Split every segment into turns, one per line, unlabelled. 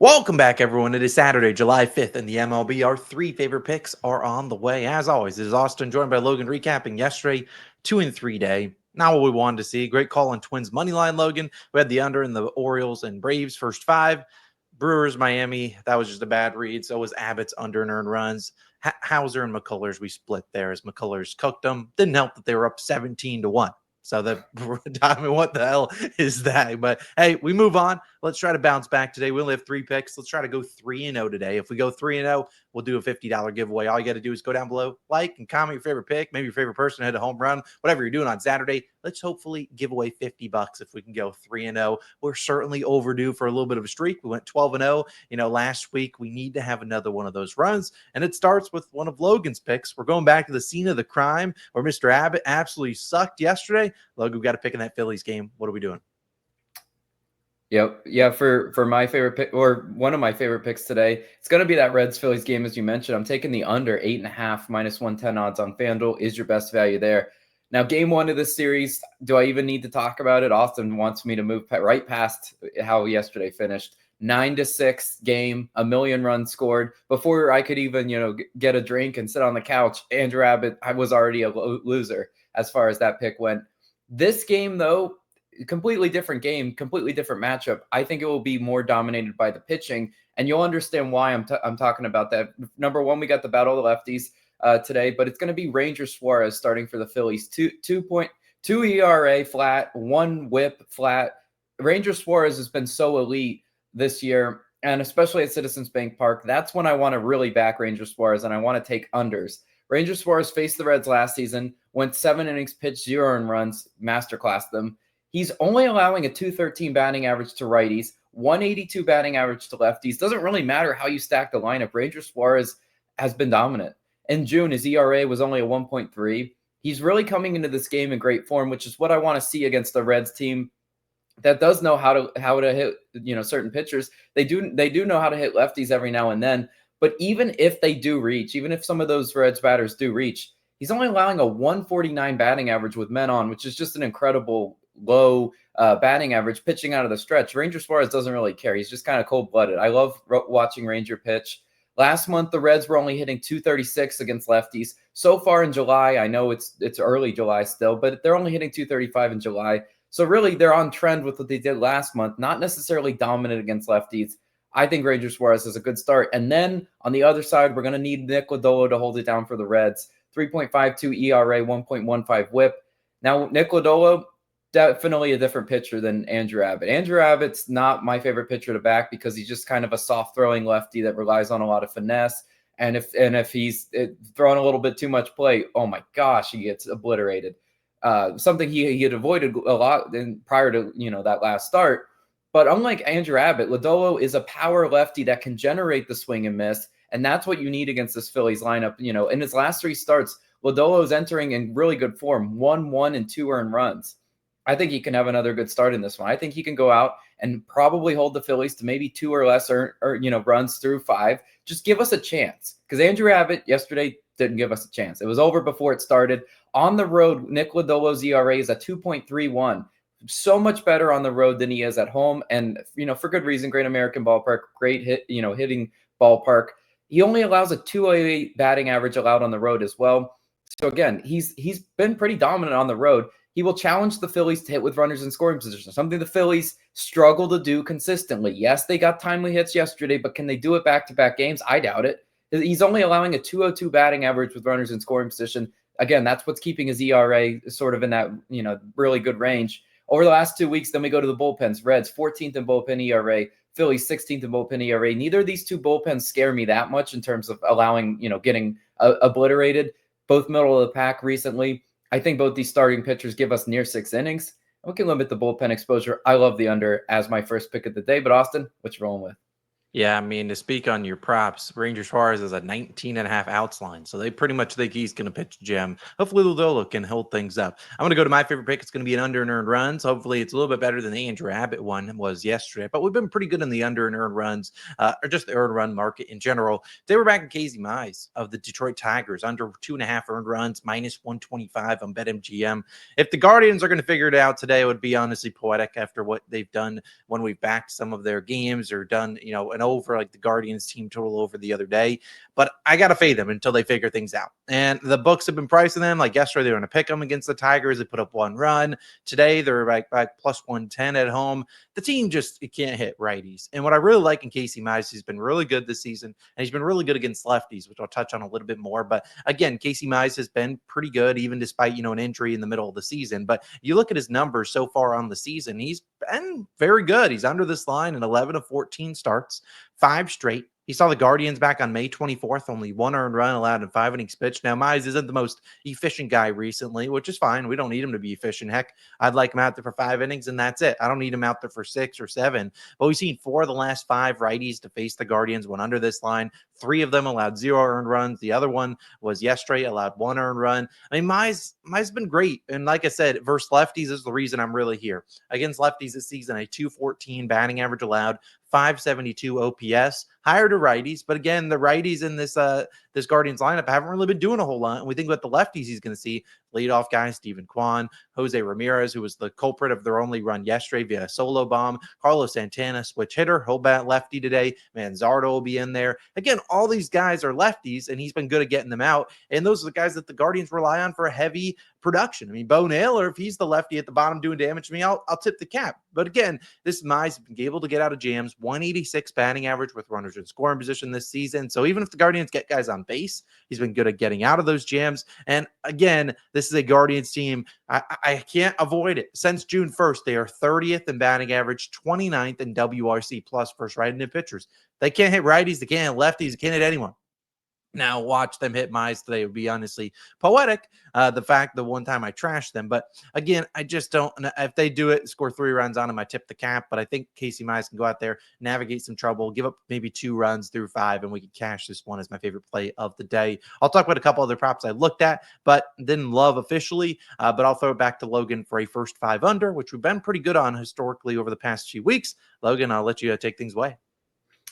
Welcome back, everyone. It is Saturday, July 5th, and the MLB. Our three favorite picks are on the way. As always, it is Austin, joined by Logan, recapping yesterday, 2 and 3 day. Not what we wanted to see. Great call on Twins money line, Logan. We had the under in the Orioles and Braves first five. Brewers, Miami. That was just a bad read. So was Abbott's under and earned runs. Hauser and McCullers, we split there as McCullers cooked them. Didn't help that they were up 17-1. So I mean, what the hell is that? But hey, we move on. Let's try to bounce back today. We only have 3 picks. Let's try to go 3-0 today. If we go 3-0, we'll do a $50 giveaway. All you got to do is go down below, like and comment your favorite pick, maybe your favorite person hit a home run, whatever you're doing on Saturday. Let's hopefully give away $50 if we can go 3-0. We're certainly overdue for a little bit of a streak. We went 12-0, last week. We need to have another one of those runs, and it starts with one of Logan's picks. We're going back to the scene of the crime where Mr. Abbott absolutely sucked yesterday. Logan, we got to pick in that Phillies game. What are we doing?
Yep. Yeah, for my favorite pick, or one of my favorite picks today, it's going to be that Reds-Phillies game, as you mentioned. I'm taking the under 8.5 -110 odds on FanDuel is your best value there. Now, game one of this series, do I even need to talk about it? Austin wants me to move right past how yesterday finished. 9-6 game, 1 million runs scored. Before I could even, get a drink and sit on the couch, Andrew Abbott, I was already a loser as far as that pick went. This game, though, completely different game, completely different matchup. I think it will be more dominated by the pitching, and you'll understand why I'm talking about that. Number one, we got the battle of the lefties today, but it's going to be Ranger Suarez starting for the Phillies. 2.2 ERA flat, 1 WHIP flat. Ranger Suarez has been so elite this year, and especially at Citizens Bank Park. That's when I want to really back Ranger Suarez, and I want to take unders. Ranger Suarez faced the Reds last season, went 7 innings, pitched 0 earned runs, masterclassed them. He's only allowing a 213 batting average to righties, 182 batting average to lefties. Doesn't really matter how you stack the lineup. Ranger Suarez has been dominant. In June, his ERA was only a 1.3. He's really coming into this game in great form, which is what I want to see against the Reds team that does know how to hit, certain pitchers. They do know how to hit lefties every now and then. But even if they do reach, even if some of those Reds batters do reach, he's only allowing a 149 batting average with men on, which is just an incredible low batting average pitching out of the stretch. Ranger Suarez doesn't really care. He's just kind of cold-blooded. I love watching Ranger pitch. Last month, the Reds were only hitting 236 against lefties. So far in July, I know it's early July still, but they're only hitting 235 in July. So really, they're on trend with what they did last month, not necessarily dominant against lefties. I think Ranger Suarez is a good start. And then on the other side, we're going to need Nick Lodolo to hold it down for the Reds. 3.52 ERA, 1.15 WHIP. Now, Nick Lodolo, definitely a different pitcher than Andrew Abbott. Andrew Abbott's not my favorite pitcher to back because he's just kind of a soft throwing lefty that relies on a lot of finesse. And if he's throwing a little bit too much play, oh my gosh, he gets obliterated. Something he had avoided a lot prior to that last start. But unlike Andrew Abbott, Lodolo is a power lefty that can generate the swing and miss, and that's what you need against this Phillies lineup. In his last 3 starts, Lodolo is entering in really good form, 1-1 and 2 earned runs. I think he can have another good start in this one. I think he can go out and probably hold the Phillies to maybe 2 or less runs through 5. Just give us a chance, because Andrew Abbott yesterday didn't give us a chance. It was over before it started. On the road, Nick Lodolo's ERA is at 2.31. So much better on the road than he is at home, and for good reason. Great American ballpark, great hitting ballpark. He only allows a 208 batting average allowed on the road as well. So again, he's been pretty dominant on the road. He will challenge the Phillies to hit with runners in scoring position, something the Phillies struggle to do consistently. Yes, they got timely hits yesterday, but can they do it back-to-back games? I doubt it. He's only allowing a 202 batting average with runners in scoring position. Again, that's what's keeping his ERA sort of in that really good range. Over the last 2 weeks, then we go to the bullpens. Reds, 14th in bullpen ERA. Phillies, 16th in bullpen ERA. Neither of these 2 bullpens scare me that much in terms of allowing, getting obliterated. Both middle of the pack recently. I think both these starting pitchers give us near 6 innings. We can limit the bullpen exposure. I love the under as my first pick of the day. But Austin, what you rolling with?
Yeah, I mean, to speak on your props, Ranger Suarez is a 19.5 outs line. So they pretty much think he's going to pitch Jim. Hopefully, Lodolo can hold things up. I'm going to go to my favorite pick. It's going to be an under and earned runs. Hopefully, it's a little bit better than the Andrew Abbott one was yesterday. But we've been pretty good in the under and earned runs, or just the earned run market in general. They were back in Casey Mize of the Detroit Tigers, under 2.5 earned runs, -125 on BetMGM. If the Guardians are going to figure it out today, it would be honestly poetic after what they've done when we've backed some of their games or done, an over like the Guardians team total over the other day, but I got to fade them until they figure things out. And the books have been pricing them. Like yesterday, they were going to pick them against the Tigers. They put up 1 run. Today, they're like plus 110 at home. The team just can't hit righties. And what I really like in Casey Mize, he's been really good this season, and he's been really good against lefties, which I'll touch on a little bit more. But again, Casey Mize has been pretty good, even despite, an injury in the middle of the season. But you look at his numbers so far on the season, he's been very good. He's under this line in 11 of 14 starts, 5 straight. He saw the Guardians back on May 24th, only 1 earned run allowed in 5 innings pitched. Now, Mize isn't the most efficient guy recently, which is fine. We don't need him to be efficient. Heck, I'd like him out there for 5 innings, and that's it. I don't need him out there for 6 or 7. But we've seen 4 of the last 5 righties to face the Guardians went under this line. 3 of them allowed 0 earned runs. The other one was yesterday, allowed 1 earned run. I mean, Mize's been great. And like I said, versus lefties is the reason I'm really here. Against lefties this season, a 214 batting average allowed, 572 OPS, higher to righties. But again, the righties in this Guardians lineup haven't really been doing a whole lot. And we think about the lefties he's going to see. Leadoff guy, Steven Kwan, Jose Ramirez, who was the culprit of their only run yesterday via a solo bomb. Carlos Santana, switch hitter. He'll bat lefty today. Manzardo will be in there. Again, all these guys are lefties, and he's been good at getting them out. And those are the guys that the Guardians rely on for a heavy production. I mean, Bo Naylor, if he's the lefty at the bottom doing damage to me, I'll tip the cap. But again, this Mize has been able to get out of jams, 186 batting average with runners in scoring position this season. So even if the Guardians get guys on base, he's been good at getting out of those jams. And again, this is a Guardians team. I can't avoid it. Since June 1st, they are 30th in batting average, 29th in WRC plus first right-handed pitchers. They can't hit righties. They can't hit lefties. They can't hit anyone. Now, watch them hit Mize today would be honestly poetic. The one time I trashed them. But again, I just don't. If they do it, score 3 runs on him, I tip the cap. But I think Casey Mize can go out there, navigate some trouble, give up maybe 2 runs through 5, and we can cash this one as my favorite play of the day. I'll talk about a couple other props I looked at, but didn't love officially. But I'll throw it back to Logan for a first 5 under, which we've been pretty good on historically over the past few weeks. Logan, I'll let you take things away.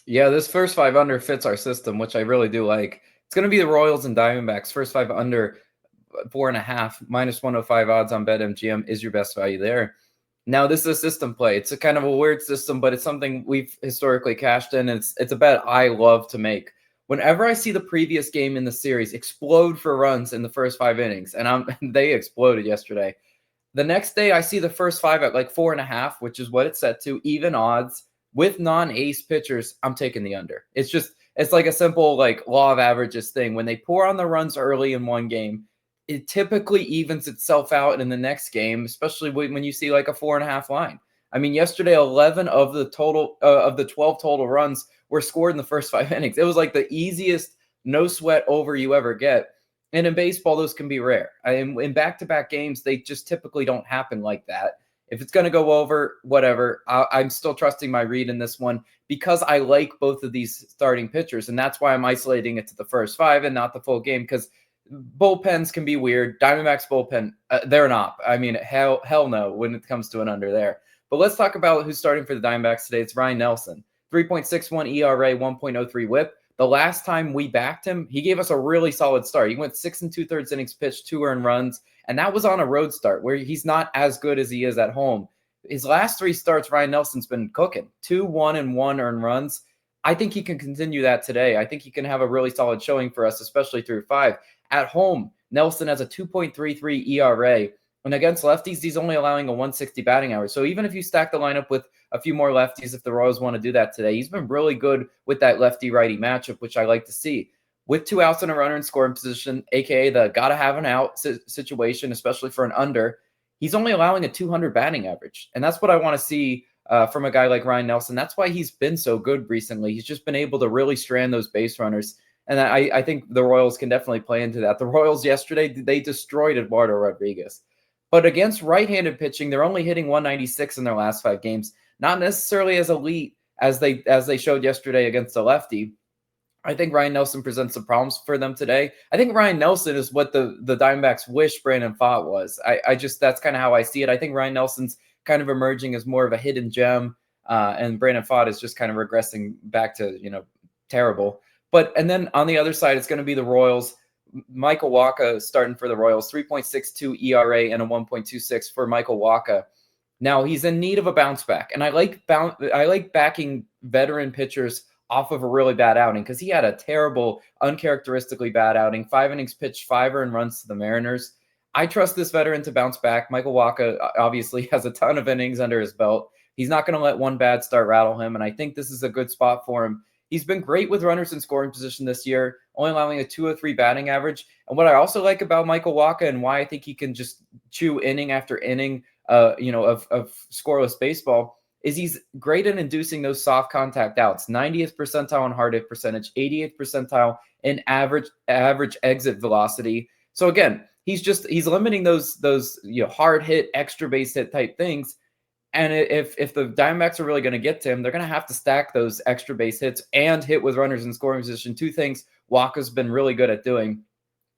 Yeah, this first 5 under fits our system, which I really do like. It's going to be the Royals and Diamondbacks. First 5 under 4.5, minus 105 odds on BetMGM is your best value there. Now, this is a system play. It's a kind of a weird system, but it's something we've historically cashed in. It's a bet I love to make. Whenever I see the previous game in the series explode for runs in the first 5 innings, and they exploded yesterday. The next day, I see the first 5 at like 4.5, which is what it's set to, even odds. With non-ace pitchers, I'm taking the under. It's like a simple like law of averages thing. When they pour on the runs early in one game, it typically evens itself out in the next game, especially when you see like a 4.5 line. I mean, yesterday, 11 of the 12 total runs were scored in the first 5 innings. It was like the easiest no sweat over you ever get. And in baseball, those can be rare. In back-to-back games, they just typically don't happen like that. If it's going to go over, whatever, I'm still trusting my read in this one because I like both of these starting pitchers, and that's why I'm isolating it to the first 5 and not the full game because bullpens can be weird. Diamondbacks bullpen, they're not. I mean, hell no when it comes to an under there. But let's talk about who's starting for the Diamondbacks today. It's Ryan Nelson, 3.61 ERA, 1.03 WHIP. The last time we backed him, he gave us a really solid start. He went 6 2/3 innings pitched, 2 earned runs, and that was on a road start where he's not as good as he is at home. His last 3 starts, Ryan Nelson's been cooking, 2, 1, and 1 earned runs. I think he can continue that today. I think he can have a really solid showing for us, especially through 5. At home, Nelson has a 2.33 ERA, and against lefties, he's only allowing a 160 batting average. So even if you stack the lineup with a few more lefties, if the Royals want to do that today, he's been really good with that lefty-righty matchup, which I like to see. With 2 outs and a runner in scoring position, a.k.a. the gotta have an out situation, especially for an under, he's only allowing a 200 batting average. And that's what I want to see from a guy like Ryan Nelson. That's why he's been so good recently. He's just been able to really strand those base runners. And I think the Royals can definitely play into that. The Royals yesterday, they destroyed Eduardo Rodriguez. But against right-handed pitching, they're only hitting 196 in their last 5 games. Not necessarily as elite as they showed yesterday against the lefty. I think Ryan Nelson presents some problems for them today. I think Ryan Nelson is what the Diamondbacks wish Brandon Pfaadt was. That's kind of how I see it. I think Ryan Nelson's kind of emerging as more of a hidden gem, and Brandon Pfaadt is just kind of regressing back to, terrible. And then on the other side, it's going to be the Royals. Michael Wacha starting for the Royals, 3.62 ERA and a 1.26 for Michael Wacha. Now he's in need of a bounce back, and I like backing veteran pitchers off of a really bad outing, because he had a terrible, uncharacteristically bad outing. 5 innings pitched, 5 earned runs to the Mariners. I trust this veteran to bounce back. Michael Wacha obviously has a ton of innings under his belt. He's not going to let one bad start rattle him, and I think this is a good spot for him. He's been great with runners in scoring position this year, only allowing a 203 batting average. And what I also like about Michael Wacha, and why I think he can just chew inning after inning, of scoreless baseball, is he's great at inducing those soft contact outs. 90th percentile in hard hit percentage, 88th percentile in average exit velocity. So again, he's limiting those hard hit, extra base hit type things. And if the Diamondbacks are really going to get to him, they're going to have to stack those extra base hits and hit with runners in scoring position. Two things Wacha's been really good at doing.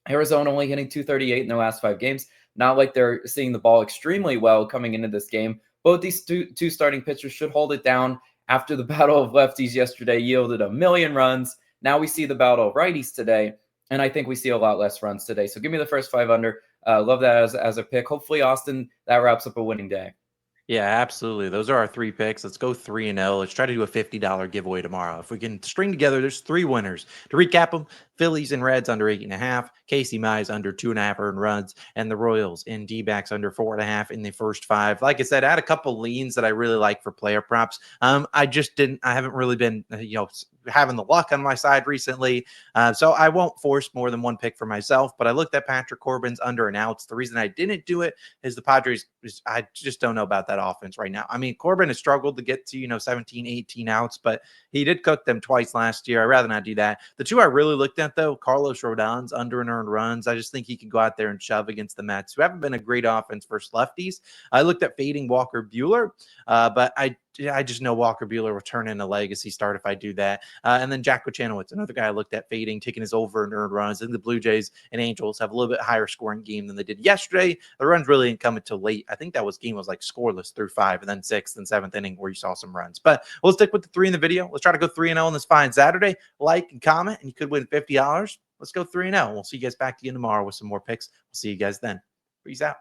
Arizona only hitting 238 in their last 5 games. Not like they're seeing the ball extremely well coming into this game. Both these two starting pitchers should hold it down. After the battle of lefties yesterday yielded 1 million runs. Now we see the battle of righties today, and I think we see a lot less runs today. So give me the first 5 under. Love that as a pick. Hopefully, Austin, that wraps up a winning day.
Yeah, absolutely. Those are our 3 picks. Let's go 3-0. Let's try to do a $50 giveaway tomorrow. If we can string together, there's 3 winners. To recap them, Phillies and Reds under 8.5, Casey Mize under 2.5 earned runs, and the Royals and D-backs under 4.5 in the first 5. Like I said, I had a couple leans that I really like for player props. I haven't really been, having the luck on my side recently. So I won't force more than one pick for myself, but I looked at Patrick Corbin's under and outs. The reason I didn't do it is the Padres, I just don't know about that offense right now. I mean, Corbin has struggled to get to, 17, 18 outs, but he did cook them twice last year. I'd rather not do that. The 2 I really looked at, though, Carlos Rodon's under and earned runs. I just think he can go out there and shove against the Mets, who haven't been a great offense versus lefties. I looked at fading Walker Buehler, but I just know Walker Buehler will turn in a legacy start if I do that. And then Jack Kochanowicz, another guy I looked at fading, taking his over and earned runs. I think the Blue Jays and Angels have a little bit higher scoring game than they did yesterday. The runs really didn't come until late. I think that game was like scoreless through 5, and then 6th and 7th inning where you saw some runs. But we'll stick with the 3 in the video. Let's try to go 3-0 on this fine Saturday. Like and comment, and you could win $50. Let's go 3-0. We'll see you guys back again tomorrow with some more picks. We'll see you guys then. Peace out.